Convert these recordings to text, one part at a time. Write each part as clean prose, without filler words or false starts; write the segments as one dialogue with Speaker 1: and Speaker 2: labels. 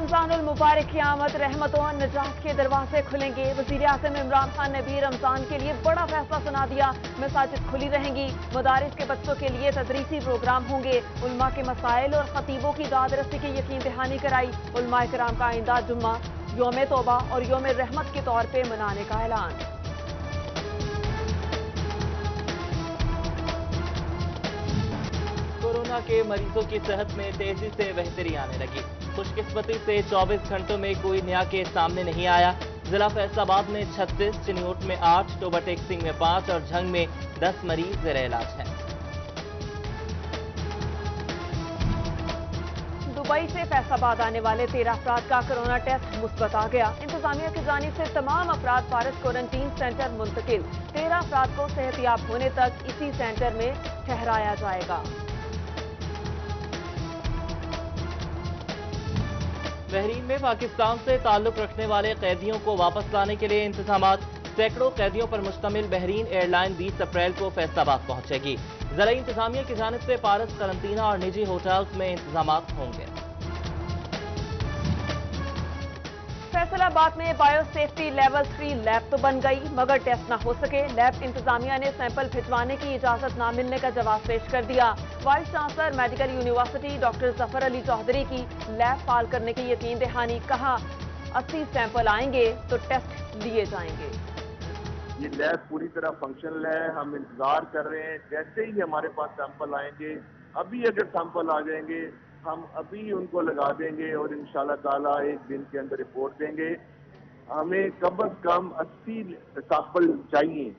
Speaker 1: रमजान उल मुबारक की आमद, रहमतों और निजात के दरवाजे खुलेंगे। वज़ीर आज़म इमरान खान ने भी रमजान के लिए बड़ा फैसला सुना दिया। मसाजिद खुली रहेंगी, मदारिस के बच्चों के लिए तदरीसी प्रोग्राम होंगे। उलमा के मसाइल और खतीबों की दादरसी की यकीन दहानी कराई। उलमा इकराम का आइंदा जुम्मा यौम तौबा और यौम रहमत के तौर पे मनाने का ऐलान।
Speaker 2: कोरोना के मरीजों की सेहत में तेजी से बेहतरी आने लगी। खुशकिस्मती से 24 घंटों में कोई नया केस सामने नहीं आया। जिला फैसलाबाद में 36, चिन्योट में 8, टोबा टेक्सिंग में 5 और झंग में 10 मरीज ज़ेरे इलाज हैं।
Speaker 1: दुबई से फैसलाबाद आने वाले 13 अफराद का कोरोना टेस्ट मुस्बत आ गया। इंतजामिया की जानिब से तमाम अफराद फारिस क्वारंटीन सेंटर मुंतकिल। 13 अफराद को सेहतियाब होने तक इसी सेंटर में ठहराया जाएगा।
Speaker 2: बहरीन में पाकिस्तान से ताल्लुक रखने वाले कैदियों को वापस लाने के लिए इंतजामात। सैकड़ों कैदियों पर मुश्तमिल बहरीन एयरलाइन 20 अप्रैल को फैसलाबाद पहुंचेगी। ज़िला इंतजामिया की जानिब से पारस करंटीना और निजी होटल्स में इंतजामात होंगे।
Speaker 1: फैसलाबाद में बायो सेफ्टी लेवल 3 लैब तो बन गई, मगर टेस्ट न हो सके। लैब इंतजामिया ने सैंपल भिजवाने की इजाजत न मिलने का जवाब पेश कर दिया। Vice chancellor medical university doctor Zafar Ali Chaudhry की लैब फाल करने की यकीन दहानी। कहा 80 सैंपल आएंगे तो टेस्ट लिए जाएंगे।
Speaker 3: ये लैब पूरी तरह फंक्शनल है, हम इंतजार कर रहे हैं। जैसे ही हमारे पास सैंपल आएंगे, अभी अगर सैंपल आ जाएंगे हम अभी उनको लगा देंगे और इंशाल्लाह ताला एक दिन के अंदर रिपोर्ट देंगे। हमें कम से कम 80 सैंपल चाहिए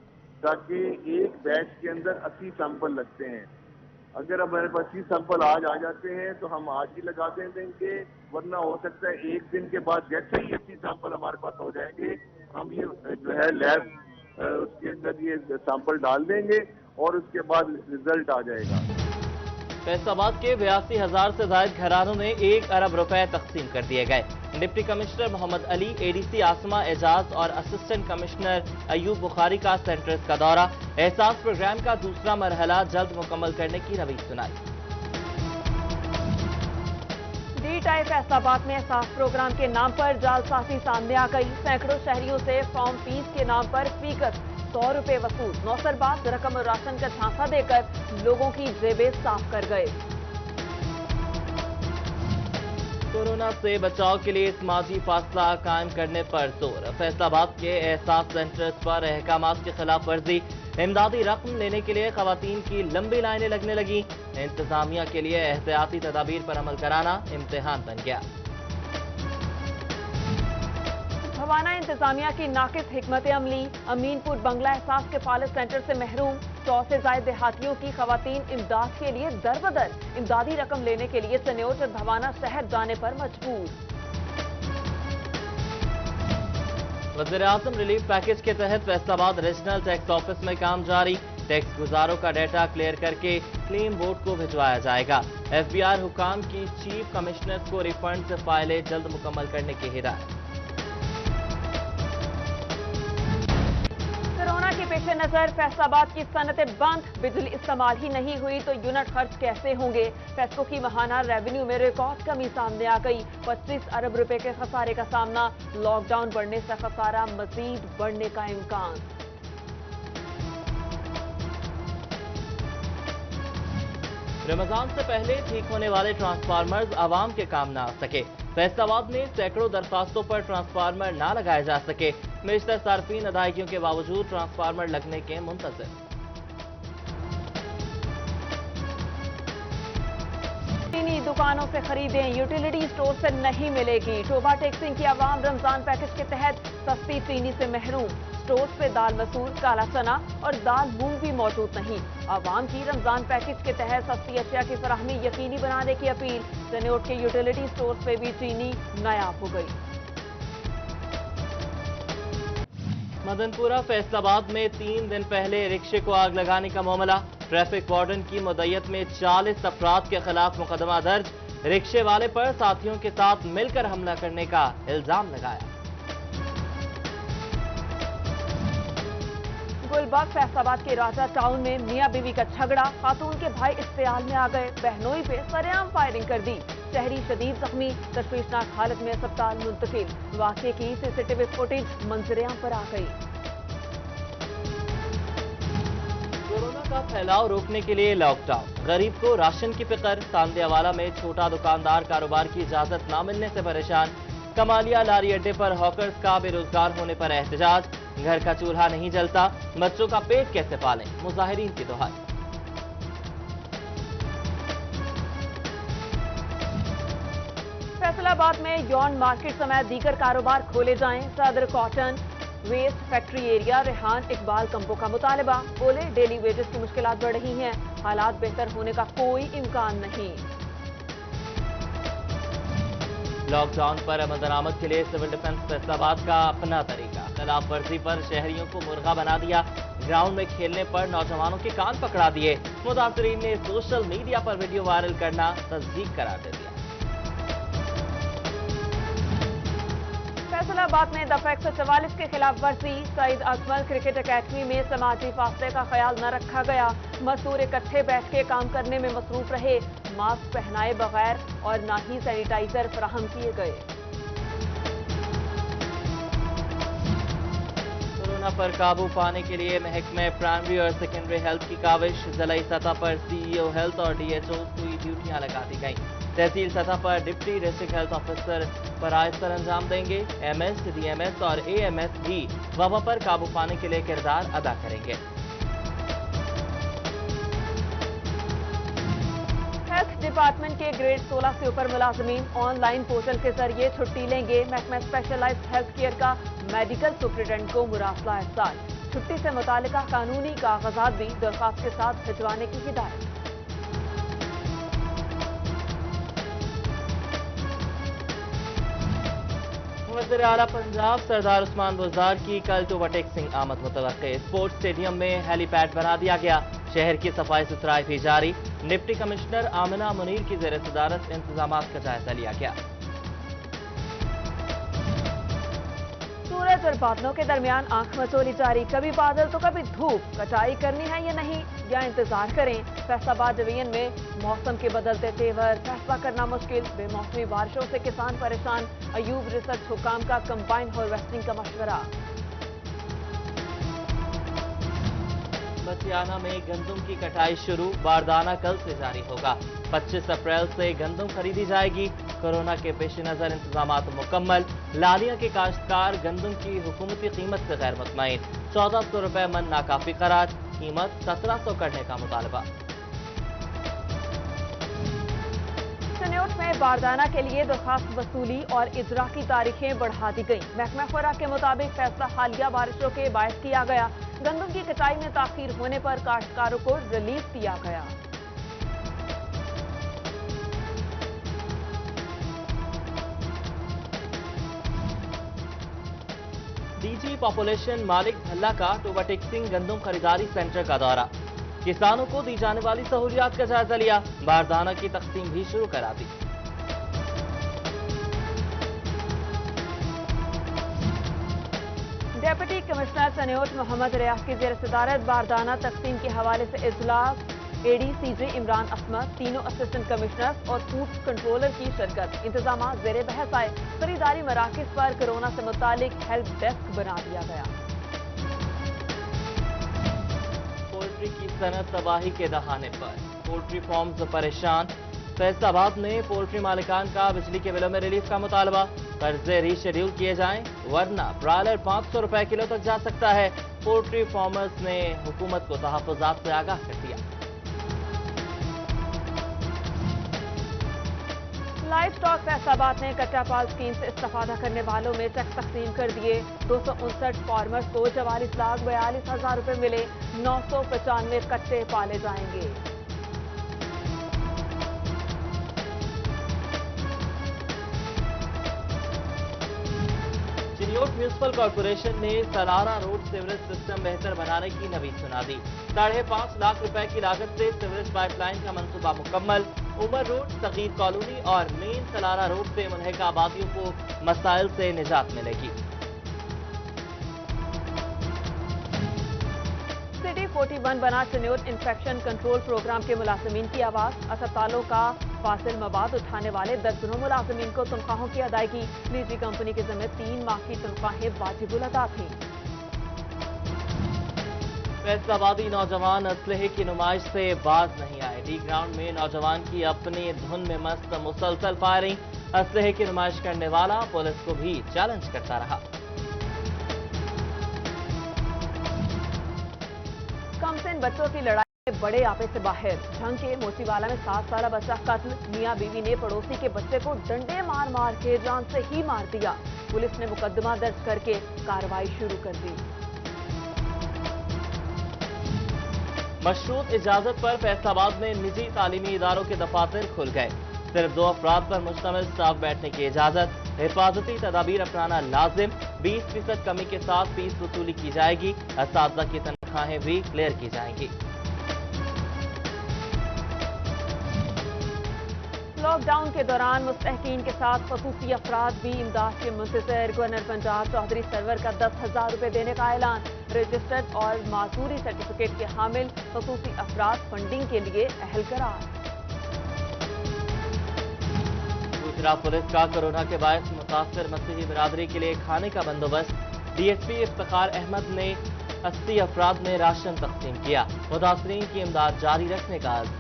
Speaker 3: ताकि एक बैच के अंदर 80 सैंपल लगते हैं। अगर हमारे पास 80 सैंपल आज आ जाते हैं तो हम आज ही लगा देंगे, वरना हो सकता है एक दिन के बाद जैसे ही 80 सैंपल हमारे पास हो जाएंगे हम ये जो है लैब उसके अंदर ये सैंपल डाल देंगे और उसके बाद रिजल्ट आ जाएगा।
Speaker 2: फैसलाबाद के 82,000 से ज्यादा घरानों में 1 अरब रुपए तकसीम कर दिए गए। Deputy commissioner Mohammad Ali, ADC Asma Ejaz और असिस्टेंट कमिश्नर अयूब बुखारी का सेंटर्स का दौरा। एहसास प्रोग्राम का दूसरा मरहला जल्द मुकम्मल करने की रवीज सुनाई।
Speaker 1: डीटाई फैसलाबाद में एहसास प्रोग्राम के नाम पर जालसाजी सामने आ गई। सैकड़ों शहरियों से फॉर्म फीस के नाम पर फीकस 100 रुपए वसूल। नौसरबाज रकम और राशन का झांसा देकर लोगों की जेबें साफ कर गए।
Speaker 2: कोरोना से बचाव के लिए समाजी फासला कायम करने पर जोर। फैसलाबाद के एहसास सेंटर्स पर अहकामात की खिलाफ वर्जी। इमदादी रकम लेने के लिए खवातीन की लंबी लाइनें लगने लगी। इंतजामिया के लिए एहतियाती तदाबीर पर अमल कराना इम्तिहान बन गया।
Speaker 1: भवाना इंतजामिया की नाकिस हिकमत अमली। अमीनपुर बंगला एहसास के फालिस सेंटर से महरूम 100 से ज्यादा देहातियों की खवातीन इमदाद के लिए दर बदर इमदादी रकम लेने के लिए चिन्योट और भवाना शहर जाने पर मजबूर।
Speaker 2: वज़ीर आज़म रिलीफ पैकेज के तहत फैसलाबाद रीजनल टैक्स ऑफिस में काम जारी। टैक्स गुजारों का डेटा क्लियर करके क्लेम बोर्ड को भिजवाया जाएगा। FBI हुकाम की चीफ कमिश्नर्स को रिफंड से फाइलें जल्द मुकम्मल करने की हिदायत।
Speaker 1: कोरोना के पेश नजर फैसलाबाद की सनतें बंद। बिजली इस्तेमाल ही नहीं हुई तो यूनिट खर्च कैसे होंगे। फैसलों की माहाना रेवेन्यू में रिकॉर्ड कमी सामने आ गई। 25 अरब रुपए के खसारे का सामना। लॉकडाउन बढ़ने से खसारा मजीद बढ़ने का इम्कान।
Speaker 2: रमजान से पहले ठीक होने वाले ट्रांसफार्मर्स आवाम के काम न आ सके। फैसलाबाद में सैकड़ों दरखास्तों पर ट्रांसफार्मर ना लगाए जा सके। बेशतर सार्फिन अदायगियों के बावजूद ट्रांसफार्मर लगने के मुंतज़िर।
Speaker 1: चीनी दुकानों से खरीदें, यूटिलिटी स्टोर से नहीं मिलेगी। टोबा टेक्सिंग की आवाम रमजान पैकेज के तहत सस्ती चीनी से महरूम। स्टोर पे दाल मसूर, काला चना और दाल मूंग भी मौजूद नहीं। आवाम की रमजान पैकेज के तहत सस्ती अशिया की फराहमी यकीनी बनाने की अपील। चिन्योट के यूटिलिटी स्टोर पे भी चीनी नायाब हो गई।
Speaker 2: मदनपुरा फैसलाबाद में 3 दिन पहले रिक्शे को आग लगाने का मामला। ट्रैफिक वार्डन की मुद्दत में 40 अफराद के खिलाफ मुकदमा दर्ज। रिक्शे वाले पर साथियों के साथ मिलकर हमला करने का इल्जाम लगाया।
Speaker 1: गुलबर्ग फैसलाबाद के राजा टाउन में मियां बीवी का झगड़ा। खातून के भाई इश्तियाल में आ गए। बहनोई पे सरेआम फायरिंग कर दी। शहरी शदीद जख्मी, तशवीशनाक हालत में अस्पताल मुंतकिल। वाक़े की सीसीटीवी फुटेज मंजर-ए-आम पर आ गई।
Speaker 2: कोरोना का फैलाव रोकने के लिए लॉकडाउन, गरीब को राशन की फिक्र। तांदियावाला में छोटा दुकानदार कारोबार की इजाजत न मिलने से परेशान। कमालिया लारी अड्डे पर हॉकर्स का बेरोजगार होने पर एहतजाज। घर का चूल्हा नहीं जलता, बच्चों का पेट कैसे पालें, मुजाहिरीन की दुहाई।
Speaker 1: फैसलाबाद में यौन मार्केट समेत दीगर कारोबार खोले जाएं। सदर cotton waste factory area Rehan Iqbal कंपो का मुतालबा। बोले डेली वेजेस की मुश्किलात बढ़ रही हैं, हालात बेहतर होने का कोई इम्कान नहीं।
Speaker 2: लॉकडाउन पर अमल दरामद के लिए सिविल डिफेंस फैसलाबाद का अपना तरीका। खिलाफ वर्जी पर शहरियों को मुर्गा बना दिया। ग्राउंड में खेलने पर नौजवानों के कान पकड़ा दिए। मुतासरीन ने सोशल मीडिया पर वीडियो वायरल करना तस्दीक करार दे दिया।
Speaker 1: फैसलाबाद में दफा 144 के खिलाफ वर्जी। सईद अजमल क्रिकेट अकेडमी में समाजी फासले का ख्याल न रखा गया। मजदूर इकट्ठे बैठ के काम करने में मसरूफ रहे। मास्क पहनाए बगैर और ना ही सैनिटाइजर फराहम किए गए।
Speaker 2: कोरोना पर काबू पाने के लिए महकमे प्राइमरी और सेकेंडरी हेल्थ की काविश। जिलाई सतह पर सीईओ हेल्थ और डीएचओ की ड्यूटियां लगा दी गई। तहसील सतह पर डिप्टी डिस्ट्रिक्ट हेल्थ ऑफिसर फराइज पर अंजाम देंगे। एमएस, डीएमएस और एएमएस भी वबा पर काबू पाने के लिए किरदार अदा करेंगे।
Speaker 1: हेल्थ डिपार्टमेंट के ग्रेड 16 से ऊपर मुलाजमीन ऑनलाइन पोर्टल के जरिए छुट्टी लेंगे। महकमा स्पेशलाइज्ड हेल्थ केयर का मेडिकल सुप्रिटेंडेंट को मुरासला एहसान। छुट्टी से मुतालिका कानूनी कागजात भी दरख्वास्त के साथ भिजवाने की हिदायत।
Speaker 2: वज़ीर आला पंजाब सरदार उस्मान बुज़दार की कल टोबा टेक्सिंग आमद मुतवक्के। स्पोर्ट्स स्टेडियम में हेलीपैड बना दिया गया। शहर की सफाई सुथराई भी जारी। डिप्टी कमिश्नर आमिना मुनीर की ज़ेर सदारत इंतजामात का जायजा लिया गया।
Speaker 1: सूरज और बादलों के दरमियान आंख मचोली जारी। कभी बादल तो कभी धूप। कटाई करनी है या नहीं, या इंतजार करें। फैसलाबाद डिवीजन में मौसम के बदलते तेवर, फैसला करना मुश्किल। बेमौसमी बारिशों से किसान परेशान। अयूब रिसर्च हुकाम का कंबाइन हार्वेस्टिंग का मशवरा।
Speaker 2: बसियाना में गंदम की कटाई शुरू। बारदाना कल से जारी होगा। 25 अप्रैल से गंदम खरीदी जाएगी। कोरोना के पेश नजर इंतजामात मुकम्मल। लालिया के काश्तकार गंदम की हुकूमती कीमत से गैर मुतमईन। 1400 रुपए मन नाकाफी करार। कीमत 1700 करने का मुतालबा।
Speaker 1: सन्योट में बारदाना के लिए दरखास्त वसूली और इजरा की तारीखें बढ़ा दी गई। महकमा खुराक के मुताबिक फैसला हालिया बारिशों के बायस किया गया। गंदम की कटाई में ताखीर होने पर काश्तकारों को रिलीफ दिया गया।
Speaker 2: डीजी पॉपुलेशन मालिक भल्ला का टोबा टेक्सिंग गंदम खरीदारी सेंटर का दौरा। किसानों को दी जाने वाली सहूलियात का जायजा लिया। बारदाना की तकसीम भी शुरू करा दी।
Speaker 1: डेप्यूटी कमिश्नर सन्योट मोहम्मद रियाज की ज़ेर सदारत बारदाना तकसीम के हवाले से इजलास। एडीसीजे इमरान असमत, तीनों असिस्टेंट कमिश्नर्स और फूड कंट्रोलर की शिरकत। इंतजाम ज़ेर बहस आए। खरीदारी मराकज पर कोरोना से मुतालिक हेल्प डेस्क बना दिया गया।
Speaker 2: पोल्ट्री की सनत तबाही के दहाने पर। पोल्ट्री फार्म्स परेशान। फैसलाबाद में पोल्ट्री मालिकान का बिजली के बिलों में रिलीफ का मुतालबा। कर्जे रीशेड्यूल किए जाएं, वरना ब्रायलर 500 रुपए किलो तक जा सकता है। पोल्ट्री फार्मर्स ने हुकूमत को तहफ़्फ़ुज़ात से आगाह कर दिया।
Speaker 1: लाइव स्टॉक फैसलाबाद ने कच्चा पाल स्कीम से इस्तेफादा करने वालों में चेक तकसीम कर दिए। 259 फार्मर्स को 44,42,000 रुपए मिले। 995 कच्चे पाले जाएंगे।
Speaker 2: चिनियोट म्यूनिसिपल कॉर्पोरेशन ने सलारा रोड सीवरेज सिस्टम बेहतर बनाने की नवीद सुना दी। 5.5 लाख रुपए की लागत से सीवरेज पाइपलाइन का मंसूबा मुकम्मल। उमर रोड, सगीर कॉलोनी और मेन सलारा रोड से मुल्हिका आबादियों को मसाइल से निजात मिलेगी।
Speaker 1: सिटी 41 बना टेन्योर इन्फेक्शन कंट्रोल प्रोग्राम के मुलाजमीन की आवाज। अस्पतालों का फासिल मवाद उठाने वाले दर्जनों मुलाजमीन को तनख्वाहों की अदायगी। निजी कंपनी के जिम्मे 3 माह की तनख्वाहें वाजिबुल अदा थी।
Speaker 2: फैसलाबादी नौजवान असलहे की नुमाइश से बाज नहीं आए। डी ग्राउंड में नौजवान की अपनी धुन में मस्त मुसलसल फायरिंग। असलहे की नुमाइश करने वाला पुलिस को भी चैलेंज करता रहा।
Speaker 1: कमसिन बच्चों की लड़ाई में बड़े आपे से बाहर। झंग के मोचीवाला में 7 साल बच्चा कत्ल। मियां बीवी ने पड़ोसी के बच्चे को डंडे मार मार के जान से ही मार दिया। पुलिस ने मुकदमा दर्ज करके कार्रवाई शुरू कर दी।
Speaker 2: मशरूत इजाजत पर फैसलाबाद में निजी तालीमी इदारों के दफातर खुल गए। सिर्फ 2 अफराद पर मुश्तमिल स्टाफ बैठने की इजाजत। हिफाजती तदाबीर अपनाना लाजिम। 20% कमी के साथ फीस वसूली की जाएगी। असातिज़ा की तनख्वाहें भी क्लियर की जाएंगी।
Speaker 1: लॉकडाउन के दौरान मुस्तहकीन के साथ खसूसी अफराद भी इमदाद के मुंतज़र। गवर्नर पंजाब चौधरी सरवर का 10,000 रुपए देने का ऐलान। रजिस्टर्ड और मासूरी सर्टिफिकेट के हामिल खसूसी अफराद फंडिंग के लिए अहल करार।
Speaker 2: गुजरात पुलिस का कोरोना के बायस मुतासर मसीही बिरादरी के लिए खाने का बंदोबस्त। डीएसपी इफ्तिखार अहमद ने 80 अफराद में राशन तकसीम किया। मुतासरीन की इमदाद जारी रखने का अज़्म।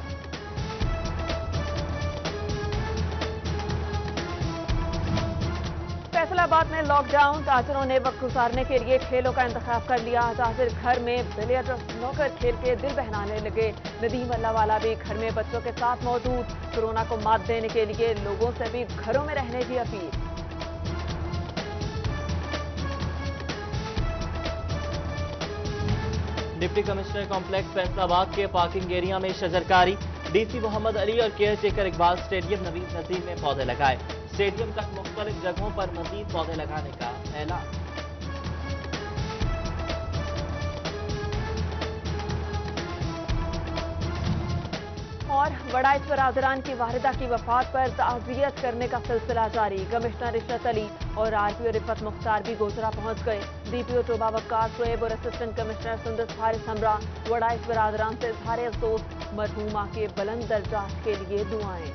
Speaker 1: फैसलाबाद में लॉकडाउन। ताजरों ने वक्त गुजारने के लिए खेलों का इंतखाब कर लिया। ताजिर घर में बिलियर्ड और स्नूकर खेल के दिल बहलाने लगे। नदीम अल्लाहवाला भी घर में बच्चों के साथ मौजूद। कोरोना को मात देने के लिए लोगों से भी घरों में रहने की अपील।
Speaker 2: डिप्टी कमिश्नर कॉम्प्लेक्स फैसलाबाद के पार्किंग एरिया में शजरकारी। डीसी मोहम्मद अली और care taker Iqbal stadium Naveed Nazir में पौधे लगाए। स्टेडियम तक मुख्तलिफ जगहों पर मजीद पौधे लगाने का ऐलान।
Speaker 1: और वड़ाइच बरादरान की वाहिदा की वफात पर ताज़ियत करने का सिलसिला जारी। कमिश्नर इशरत अली और आरपीओ रिफत मुख्तार भी गोजरा पहुंच गए। डीपीओ टोबा वक्कार शोएब और असिस्टेंट कमिश्नर सुंदस हारिस हमरा वड़ाइच बरादरान से इज़हार अफसोस। मरहूमा के बुलंद दर्जात के लिए दुआएं।